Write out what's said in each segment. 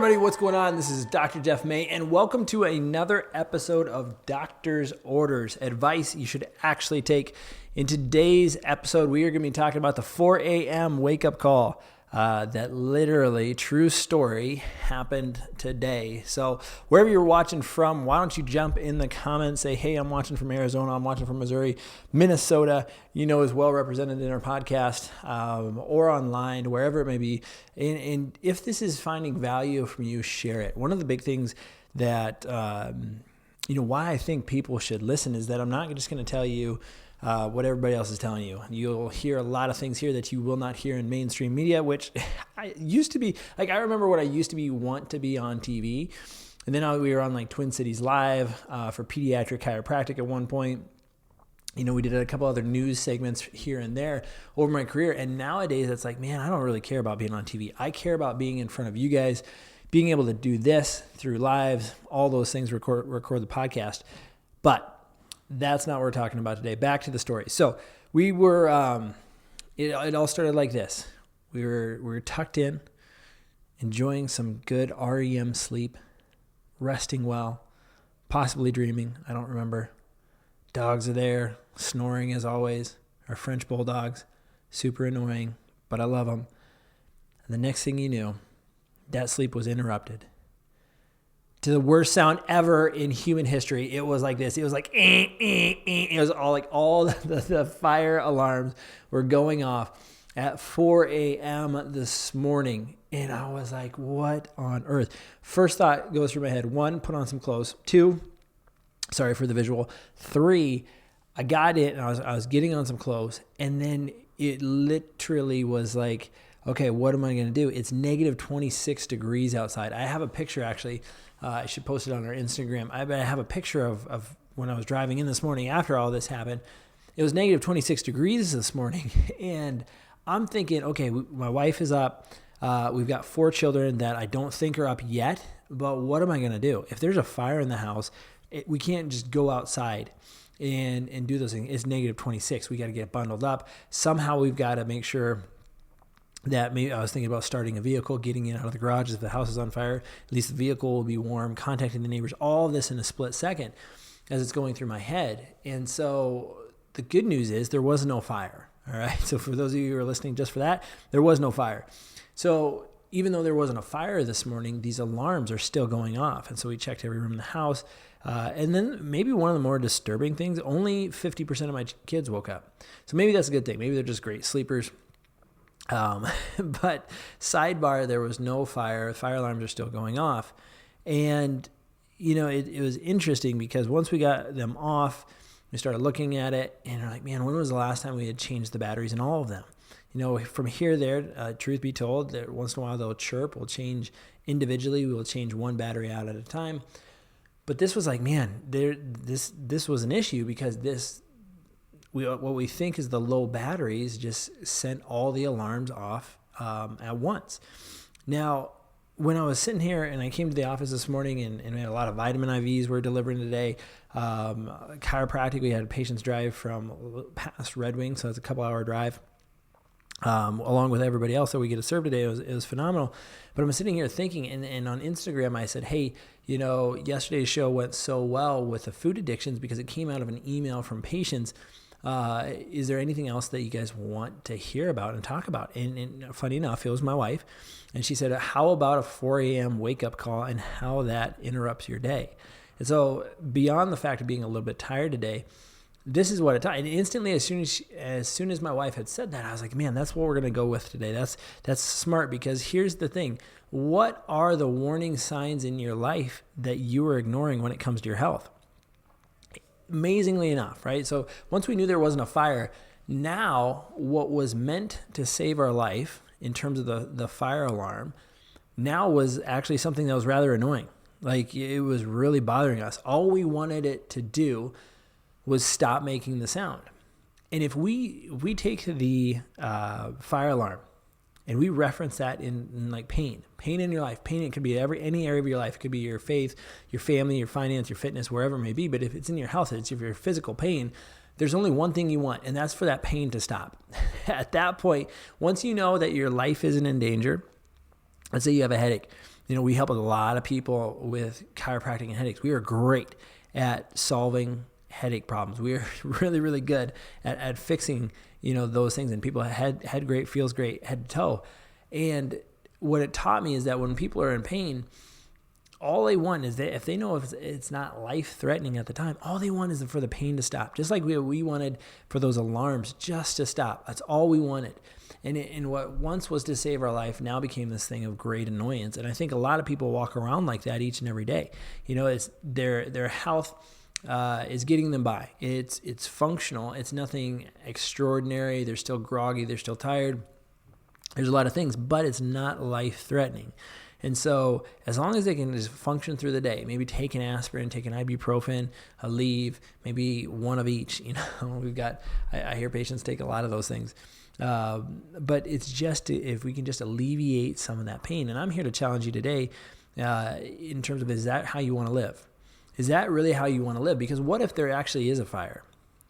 everybody, what's going on? This is Dr. Jeff May, and welcome to another episode of Doctor's Orders, advice you should actually take. In today's episode, we are going to be talking about the 4 a.m. wake-up call. That literally, true story, happened today. So wherever you're watching from, why don't you jump in the comments, say, hey, I'm watching from Arizona, I'm watching from Missouri, Minnesota, is well represented in our podcast, or online, wherever it may be. And if this is finding value from you, share it. One of the big things that, why I think people should listen is that I'm not just going to tell you what everybody else is telling you. You'll hear a lot of things here that you will not hear in mainstream media, which I used to be, I remember what I used to want to be on TV. And then we were on Twin Cities Live for pediatric chiropractic at one point. We did a couple other news segments here and there over my career. And nowadays it's man, I don't really care about being on TV. I care about being in front of you guys, being able to do this through lives, all those things, record the podcast. But that's not what we're talking about today. Back to the story. So we were, it all started like this. We were tucked in, enjoying some good REM sleep, resting well, possibly dreaming. I don't remember. Dogs are there, snoring as always. Our French bulldogs, super annoying, but I love them. And the next thing you knew, that sleep was interrupted. To the worst sound ever in human history. It was like this. It was like, It was all the fire alarms were going off at 4 a.m. this morning. And I was like, what on earth? First thought goes through my head. 1, put on some clothes. 2, sorry for the visual. 3, I got in and I was getting on some clothes. And then it literally was like, okay, what am I going to do? It's negative 26 degrees outside. I have a picture actually. I should post it on our Instagram. I have a picture of when I was driving in this morning after all this happened. It was negative 26 degrees this morning. And I'm thinking, okay, my wife is up. We've got 4 children that I don't think are up yet. But what am I going to do? If there's a fire in the house, we can't just go outside and do those things. It's negative 26. We got to get bundled up. Somehow we've got to make sure that maybe I was thinking about starting a vehicle, getting it out of the garage if the house is on fire. At least the vehicle will be warm, contacting the neighbors, all of this in a split second as it's going through my head. And so the good news is there was no fire. All right. So for those of you who are listening just for that, there was no fire. So even though there wasn't a fire this morning, these alarms are still going off. And so we checked every room in the house. And then maybe one of the more disturbing things, only 50% of my kids woke up. So maybe that's a good thing. Maybe they're just great sleepers. But sidebar, there was no fire. Fire alarms are still going off. And, it was interesting because once we got them off, we started looking at it and we're like, man, when was the last time we had changed the batteries in all of them? From here there, truth be told, that once in a while they'll chirp. We'll change individually. We will change one battery out at a time. But this was man, this was an issue because what we think is the low batteries just sent all the alarms off at once. Now, when I was sitting here and I came to the office this morning and we had a lot of vitamin IVs we're delivering today, chiropractic, we had patients drive from past Red Wing, so it's a couple-hour drive, along with everybody else that we get to serve today. It was phenomenal. But I'm sitting here thinking, and on Instagram I said, hey, yesterday's show went so well with the food addictions because it came out of an email from patients. Is there anything else that you guys want to hear about and talk about? And funny enough, it was my wife. And she said, how about a 4 a.m. wake-up call and how that interrupts your day? And so beyond the fact of being a little bit tired today, this is what it taught. And instantly, as soon as my wife had said that, I was like, man, that's what we're going to go with today. That's smart because here's the thing. What are the warning signs in your life that you are ignoring when it comes to your health? Amazingly enough, right? So once we knew there wasn't a fire, now what was meant to save our life in terms of the fire alarm now was actually something that was rather annoying. It was really bothering us. All we wanted it to do was stop making the sound. And if we take the fire alarm and we reference that in pain in your life, pain, it could be any area of your life. It could be your faith, your family, your finance, your fitness, wherever it may be. But if it's in your health, it's if your physical pain, there's only one thing you want, and that's for that pain to stop. At that point, once you know that your life isn't in danger, let's say you have a headache We help a lot of people with chiropractic and headaches. We are great at solving headache problems. We are really, really good at fixing, those things. And people head great, feels great, head to toe. And what it taught me is that when people are in pain, all they want is that if they know if it's not life-threatening at the time, all they want is for the pain to stop. Just like we wanted for those alarms just to stop. That's all we wanted. And what once was to save our life now became this thing of great annoyance. And I think a lot of people walk around like that each and every day. It's their health is getting them by. It's functional. It's nothing extraordinary. They're still groggy. They're still tired. There's a lot of things, but it's not life-threatening. And so as long as they can just function through the day, maybe take an aspirin, take an ibuprofen, a Aleve, maybe one of each. I hear patients take a lot of those things. But it's just if we can just alleviate some of that pain. And I'm here to challenge you today in terms of, is that how you want to live? Is that really how you want to live? Because what if there actually is a fire?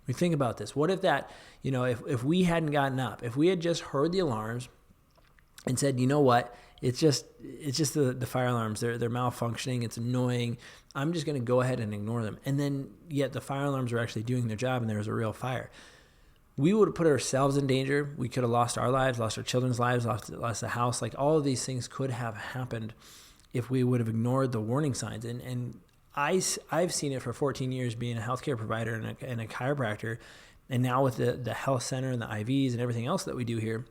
We think about this. What if that, if we hadn't gotten up, if we had just heard the alarms and said, you know what? It's just the fire alarms. They're malfunctioning. It's annoying. I'm just going to go ahead and ignore them. And then yet the fire alarms are actually doing their job and there was a real fire. We would have put ourselves in danger. We could have lost our lives, lost our children's lives, lost the house. Like all of these things could have happened if we would have ignored the warning signs. And I've seen it for 14 years being a healthcare provider and a chiropractor. And now with the health center and the IVs and everything else that we do here,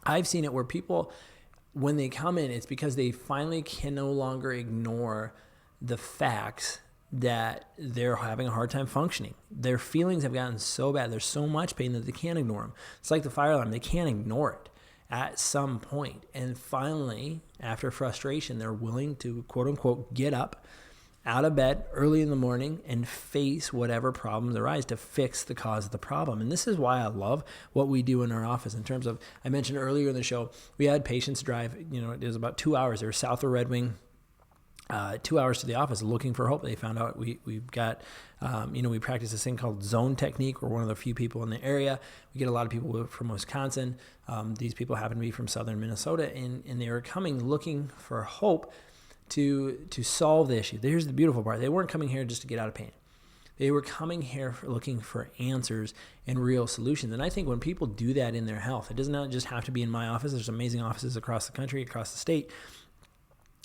I've seen it where people, when they come in, it's because they finally can no longer ignore the facts that they're having a hard time functioning. Their feelings have gotten so bad. There's so much pain that they can't ignore them. It's like the fire alarm. They can't ignore it at some point. And finally, after frustration, they're willing to, quote unquote, get up out of bed early in the morning and face whatever problems arise to fix the cause of the problem. And this is why I love what we do in our office in terms of, I mentioned earlier in the show, we had patients drive, it was about 2 hours. They were south of Red Wing, 2 hours to the office looking for hope. They found out we've got, we practice this thing called zone technique. We're one of the few people in the area. We get a lot of people from Wisconsin. These people happen to be from southern Minnesota, and they were coming looking for hope to solve the issue. Here's the beautiful part. They weren't coming here just to get out of pain. They were coming here looking for answers and real solutions. And I think when people do that in their health, it does not just have to be in my office. There's amazing offices across the country, across the state.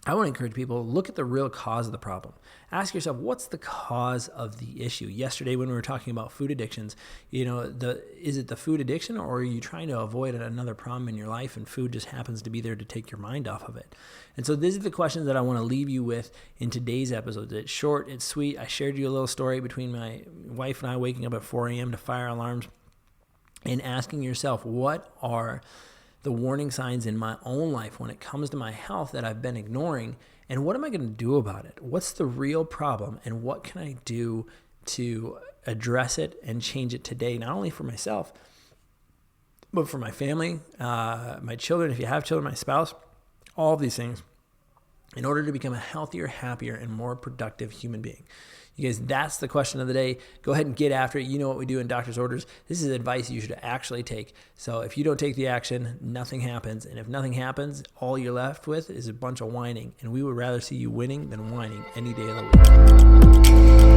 I want to encourage people, look at the real cause of the problem. Ask yourself, what's the cause of the issue? Yesterday when we were talking about food addictions, is it the food addiction, or are you trying to avoid another problem in your life and food just happens to be there to take your mind off of it? And so these are the questions that I want to leave you with in today's episode. It's short, it's sweet. I shared you a little story between my wife and I waking up at 4 a.m. to fire alarms and asking yourself, what are the warning signs in my own life when it comes to my health that I've been ignoring, and what am I going to do about it? What's the real problem, and what can I do to address it and change it today, not only for myself, but for my family, my children, if you have children, my spouse, all of these things, in order to become a healthier, happier, and more productive human being. You guys, that's the question of the day. Go ahead and get after it. You know what we do in Doctor's Orders. This is advice you should actually take. So if you don't take the action, nothing happens. And if nothing happens, all you're left with is a bunch of whining. And we would rather see you winning than whining any day of the week.